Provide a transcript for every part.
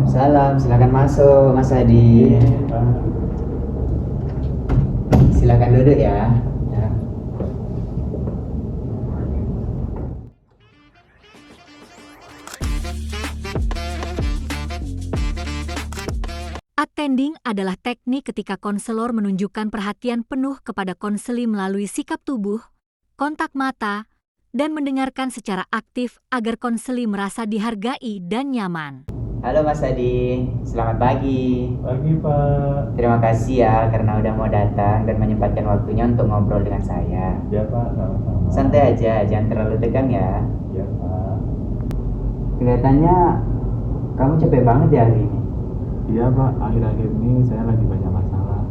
Waalaikumsalam, silakan masuk Mas Adi. Silakan duduk ya. Ya. Attending adalah teknik ketika konselor menunjukkan perhatian penuh kepada konseli melalui sikap tubuh, kontak mata, dan mendengarkan secara aktif agar konseli merasa dihargai dan nyaman. Halo Mas Adi, selamat pagi. Pagi Pak. Terima kasih ya karena udah mau datang dan menyempatkan waktunya untuk ngobrol dengan saya. Ya Pak, sama-sama. Santai aja, jangan terlalu tegang ya. Ya Pak. Kelihatannya kamu capek banget ya hari ini. Iya Pak, akhir-akhir ini saya lagi banyak masalah.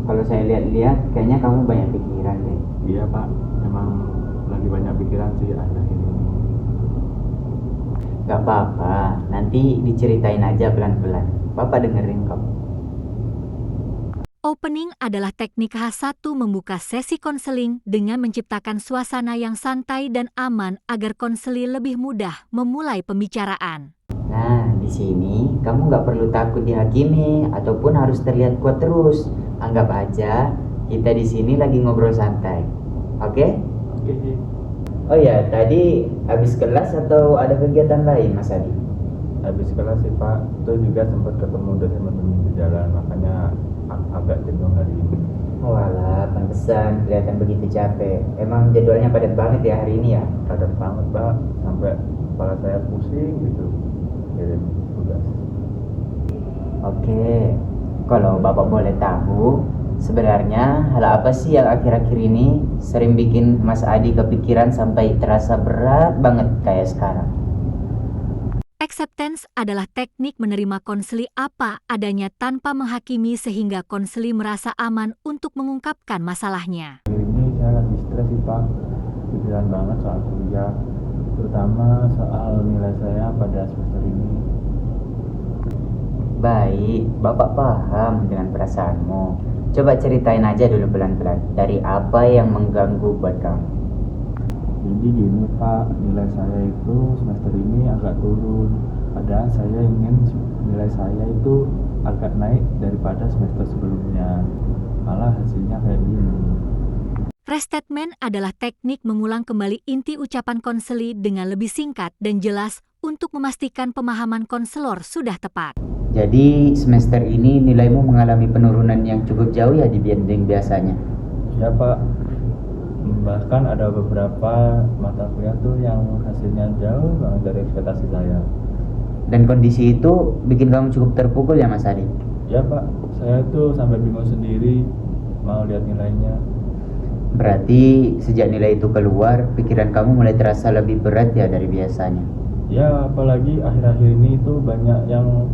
Kalau saya lihat-lihat, kayaknya kamu banyak pikiran deh. Iya Pak, emang lagi banyak pikiran sih akhir-akhir ini. Gak apa-apa, nanti diceritain aja pelan-pelan. Bapak dengerin kok. Opening adalah teknik H1 membuka sesi konseling dengan menciptakan suasana yang santai dan aman agar konseli lebih mudah memulai pembicaraan. Nah, di sini kamu nggak perlu takut dihakimi ataupun harus terlihat kuat terus. Anggap aja kita di sini lagi ngobrol santai. Oke? Oke. Oh ya, tadi habis kelas atau ada kegiatan lain, Mas Adi? Habis kelas sih Pak, itu juga sempat ketemu dosen pembimbing di jalan, makanya agak jenuh hari ini. Walah, pantesan kelihatan begitu capek. Emang jadwalnya padat banget ya hari ini ya? Padat banget Pak, sampai kepala saya pusing gitu. Kirim tugas. Oke, kalau Bapak boleh tahu, sebenarnya hal apa sih yang akhir-akhir ini sering bikin Mas Adi kepikiran sampai terasa berat banget kayak sekarang? Acceptance adalah teknik menerima konseli apa adanya tanpa menghakimi sehingga konseli merasa aman untuk mengungkapkan masalahnya. Akhir ini saya lagi stres sih Pak, pikiran banget soal kuliah, terutama soal nilai saya pada semester ini. Baik, Bapak paham dengan perasaanmu. Coba ceritain aja dulu pelan-pelan, dari apa yang mengganggu buat kamu. Jadi gini Pak, nilai saya itu semester ini agak turun. Padahal saya ingin nilai saya itu agak naik daripada semester sebelumnya. Malah hasilnya kayak gini. Restatement adalah teknik mengulang kembali inti ucapan konseli dengan lebih singkat dan jelas untuk memastikan pemahaman konselor sudah tepat. Jadi semester ini nilaimu mengalami penurunan yang cukup jauh ya dibanding biasanya? Ya Pak, bahkan ada beberapa mata kuliah tuh yang hasilnya jauh banget dari ekspektasi saya. Dan kondisi itu bikin kamu cukup terpukul ya Mas Adi? Ya Pak, saya tuh sampai bingung sendiri mau lihat nilainya. Berarti sejak nilai itu keluar, pikiran kamu mulai terasa lebih berat ya dari biasanya? Ya, apalagi akhir-akhir ini tuh banyak yang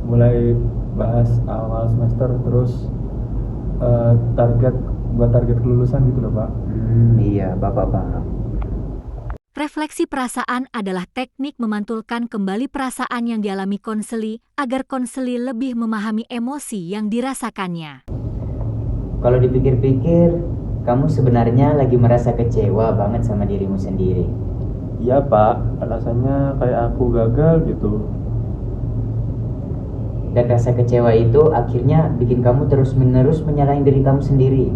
mulai bahas awal semester terus target kelulusan gitu loh Pak. Iya, Bapak paham. Refleksi perasaan adalah teknik memantulkan kembali perasaan yang dialami konseli agar konseli lebih memahami emosi yang dirasakannya. Kalau dipikir-pikir, kamu sebenarnya lagi merasa kecewa banget sama dirimu sendiri. Iya Pak, rasanya kayak aku gagal gitu. Dan rasa kecewa itu akhirnya bikin kamu terus-menerus menyalahin diri kamu sendiri.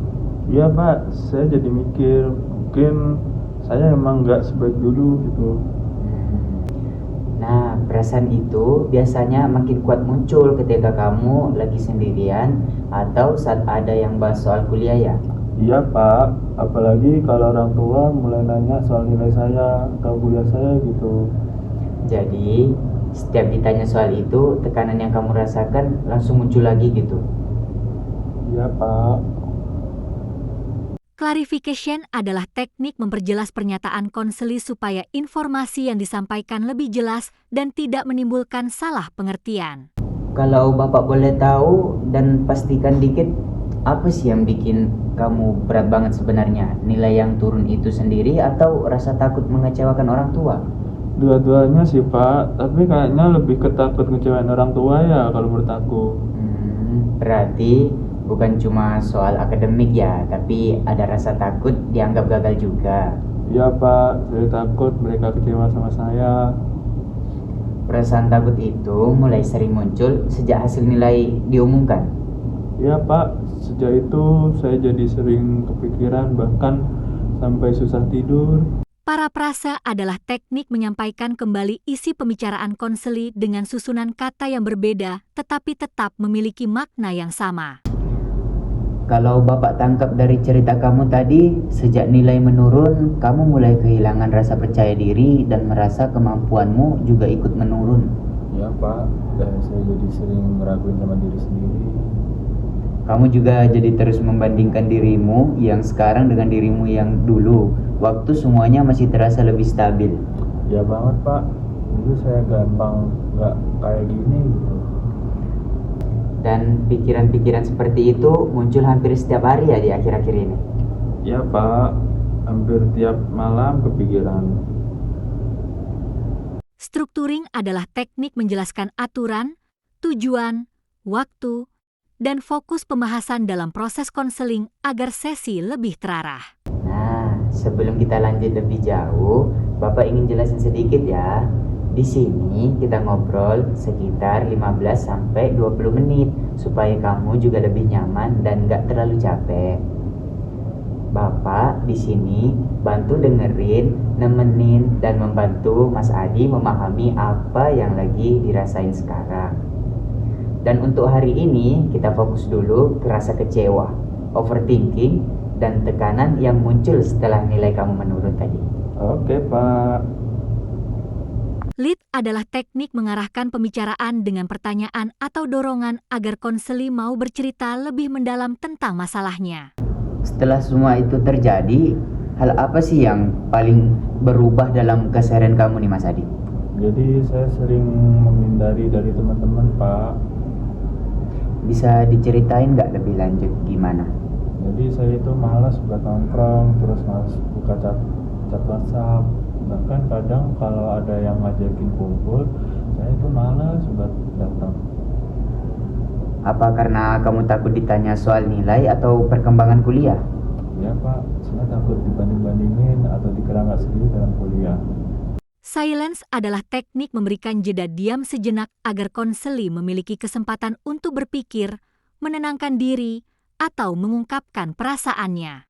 Iya Pak, saya jadi mikir mungkin saya emang nggak sebaik dulu gitu. Nah, perasaan itu biasanya makin kuat muncul ketika kamu lagi sendirian atau saat ada yang bahas soal kuliah ya? Iya Pak, apalagi kalau orang tua mulai nanya soal nilai saya atau kuliah saya gitu. Jadi, setiap ditanya soal itu, tekanan yang kamu rasakan langsung muncul lagi gitu. Iya Pak. Clarification adalah teknik memperjelas pernyataan konseli supaya informasi yang disampaikan lebih jelas dan tidak menimbulkan salah pengertian. Kalau Bapak boleh tahu dan pastikan dikit, apa sih yang bikin kamu berat banget sebenarnya? Nilai yang turun itu sendiri atau rasa takut mengecewakan orang tua? Dua-duanya sih Pak, tapi kayaknya lebih ketakut ngecewain orang tua ya kalau menurut aku. Berarti bukan cuma soal akademik ya, tapi ada rasa takut dianggap gagal juga. Iya Pak, saya takut mereka kecewa sama saya. Perasaan takut itu mulai sering muncul sejak hasil nilai diumumkan. Ya Pak, sejak itu saya jadi sering kepikiran bahkan sampai susah tidur. Paraprasa adalah teknik menyampaikan kembali isi pembicaraan konseli dengan susunan kata yang berbeda tetapi tetap memiliki makna yang sama. Kalau Bapak tangkap dari cerita kamu tadi, sejak nilai menurun, kamu mulai kehilangan rasa percaya diri dan merasa kemampuanmu juga ikut menurun. Ya Pak, dan saya jadi sering ngeraguin sama diri sendiri. Kamu juga jadi terus membandingkan dirimu yang sekarang dengan dirimu yang dulu, waktu semuanya masih terasa lebih stabil. Ya banget Pak, dulu saya gampang nggak kayak gini gitu. Dan pikiran-pikiran seperti itu muncul hampir setiap hari ya di akhir-akhir ini. Ya Pak, hampir tiap malam kepikiran. Strukturing adalah teknik menjelaskan aturan, tujuan, waktu, dan fokus pembahasan dalam proses konseling agar sesi lebih terarah. Nah, sebelum kita lanjut lebih jauh, Bapak ingin jelasin sedikit ya. Di sini kita ngobrol sekitar 15-20 menit supaya kamu juga lebih nyaman dan gak terlalu capek. Bapak di sini bantu dengerin, nemenin, dan membantu Mas Adi memahami apa yang lagi dirasain sekarang. Dan untuk hari ini kita fokus dulu ke rasa kecewa, overthinking, dan tekanan yang muncul setelah nilai kamu menurun tadi. Oke Pak. Lead adalah teknik mengarahkan pembicaraan dengan pertanyaan atau dorongan agar konseli mau bercerita lebih mendalam tentang masalahnya. Setelah semua itu terjadi, hal apa sih yang paling berubah dalam keseharian kamu nih Mas Adi? Jadi saya sering menghindari dari teman-teman Pak. Bisa diceritain nggak lebih lanjut gimana? Jadi saya itu malas buat nongkrong, terus malas buka chat WhatsApp. Bahkan kadang kalau ada yang ngajakin kumpul, saya itu malas buat datang. Apa karena kamu takut ditanya soal nilai atau perkembangan kuliah? Ya Pak, saya takut dibanding-bandingin atau dikira nggak serius dalam kuliah. Silence adalah teknik memberikan jeda diam sejenak agar konseli memiliki kesempatan untuk berpikir, menenangkan diri, atau mengungkapkan perasaannya.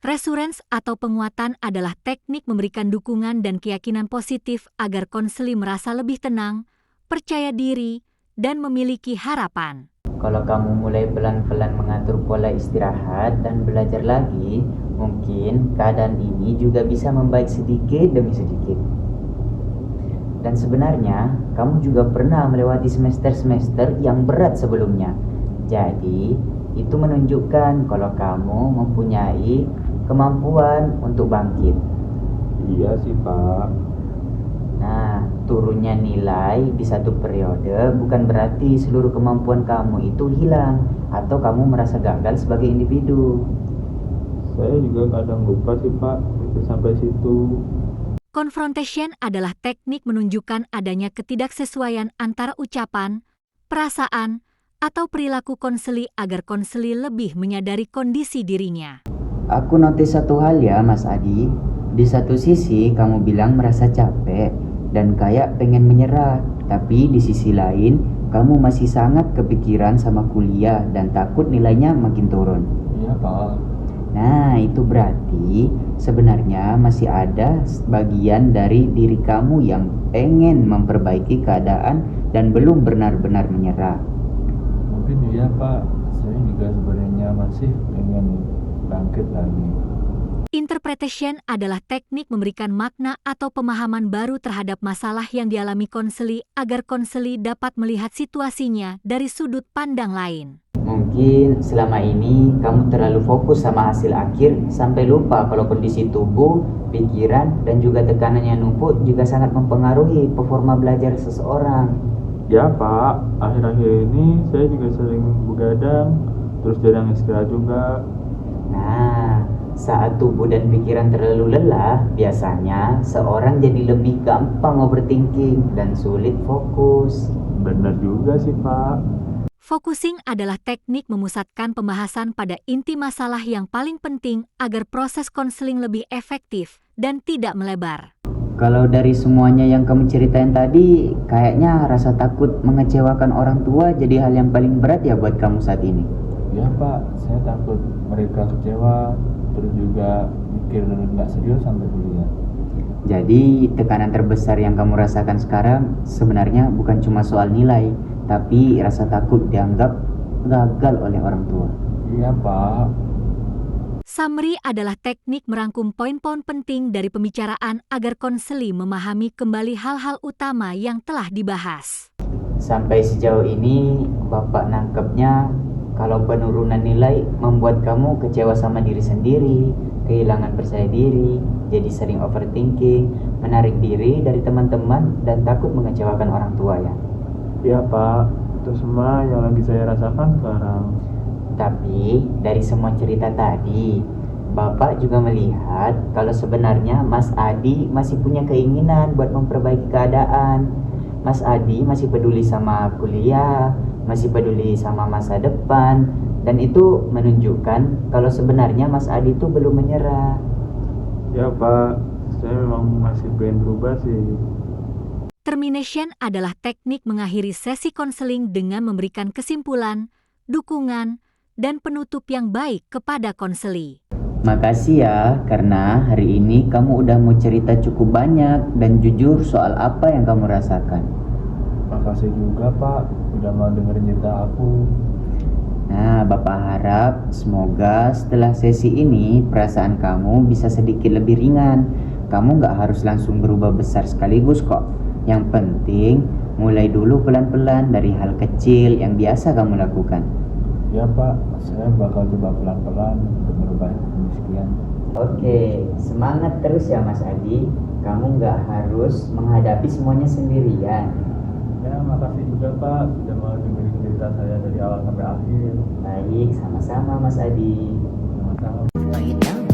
Reassurance atau penguatan adalah teknik memberikan dukungan dan keyakinan positif agar konseli merasa lebih tenang, percaya diri, dan memiliki harapan. Kalau kamu mulai pelan-pelan mengatur pola istirahat dan belajar lagi, mungkin keadaan ini juga bisa membaik sedikit demi sedikit. Dan sebenarnya, kamu juga pernah melewati semester-semester yang berat sebelumnya. Jadi, itu menunjukkan kalau kamu mempunyai kemampuan untuk bangkit. Iya sih Pak. Nah, turunnya nilai di satu periode bukan berarti seluruh kemampuan kamu itu hilang atau kamu merasa gagal sebagai individu. Saya juga kadang lupa sih Pak, itu sampai situ. Confrontation adalah teknik menunjukkan adanya ketidaksesuaian antara ucapan, perasaan, atau perilaku konseli agar konseli lebih menyadari kondisi dirinya. Aku notice satu hal ya Mas Adi. Di satu sisi kamu bilang merasa capek dan kayak pengen menyerah, tapi di sisi lain kamu masih sangat kepikiran sama kuliah dan takut nilainya makin turun. Iya Pak. Nah, itu berarti sebenarnya masih ada bagian dari diri kamu yang pengen memperbaiki keadaan dan belum benar-benar menyerah. Mungkin iya Pak, saya juga sebenarnya masih pengen bangkit lagi. Interpretation adalah teknik memberikan makna atau pemahaman baru terhadap masalah yang dialami konseli agar konseli dapat melihat situasinya dari sudut pandang lain. Mungkin selama ini kamu terlalu fokus sama hasil akhir sampai lupa kalau kondisi tubuh, pikiran, dan juga tekanan yang numpuk juga sangat mempengaruhi performa belajar seseorang. Ya Pak, akhir-akhir ini saya juga sering begadang, terus jarang istirahat juga. Nah, saat tubuh dan pikiran terlalu lelah, biasanya seorang jadi lebih gampang overthinking dan sulit fokus. Benar juga sih Pak. Focusing adalah teknik memusatkan pembahasan pada inti masalah yang paling penting agar proses konseling lebih efektif dan tidak melebar. Kalau dari semuanya yang kamu ceritain tadi, kayaknya rasa takut mengecewakan orang tua jadi hal yang paling berat ya buat kamu saat ini. Ya Pak, saya takut mereka kecewa, terus juga mikir nggak serius sampai kuliah. Jadi tekanan terbesar yang kamu rasakan sekarang sebenarnya bukan cuma soal nilai, tapi rasa takut dianggap gagal oleh orang tua. Iya Pak. Summary adalah teknik merangkum poin-poin penting dari pembicaraan agar konseli memahami kembali hal-hal utama yang telah dibahas. Sampai sejauh ini Bapak nangkepnya kalau penurunan nilai membuat kamu kecewa sama diri sendiri, kehilangan percaya diri, jadi sering overthinking, menarik diri dari teman-teman, dan takut mengecewakan orang tua ya. Iya Pak, itu semua yang lagi saya rasakan sekarang. Tapi dari semua cerita tadi, Bapak juga melihat kalau sebenarnya Mas Adi masih punya keinginan buat memperbaiki keadaan. Mas Adi masih peduli sama kuliah, masih peduli sama masa depan, dan itu menunjukkan kalau sebenarnya Mas Adi itu belum menyerah. Ya Pak, saya memang masih pengen berubah sih. Termination adalah teknik mengakhiri sesi konseling dengan memberikan kesimpulan, dukungan, dan penutup yang baik kepada konseli. Makasih ya, karena hari ini kamu udah mau cerita cukup banyak dan jujur soal apa yang kamu rasakan. Makasih juga Pak, udah mau dengerin cerita aku. Nah, Bapak harap semoga setelah sesi ini perasaan kamu bisa sedikit lebih ringan. Kamu nggak harus langsung berubah besar sekaligus kok. Yang penting mulai dulu pelan-pelan dari hal kecil yang biasa kamu lakukan. Ya Pak, saya bakal coba pelan-pelan untuk merubah kemiskinan. Oke, semangat terus ya Mas Adi. Kamu nggak harus menghadapi semuanya sendirian. Ya, makasih juga Pak, sudah mau dengerin cerita saya dari awal sampai akhir. Baik, sama-sama Mas Adi. Sama-sama.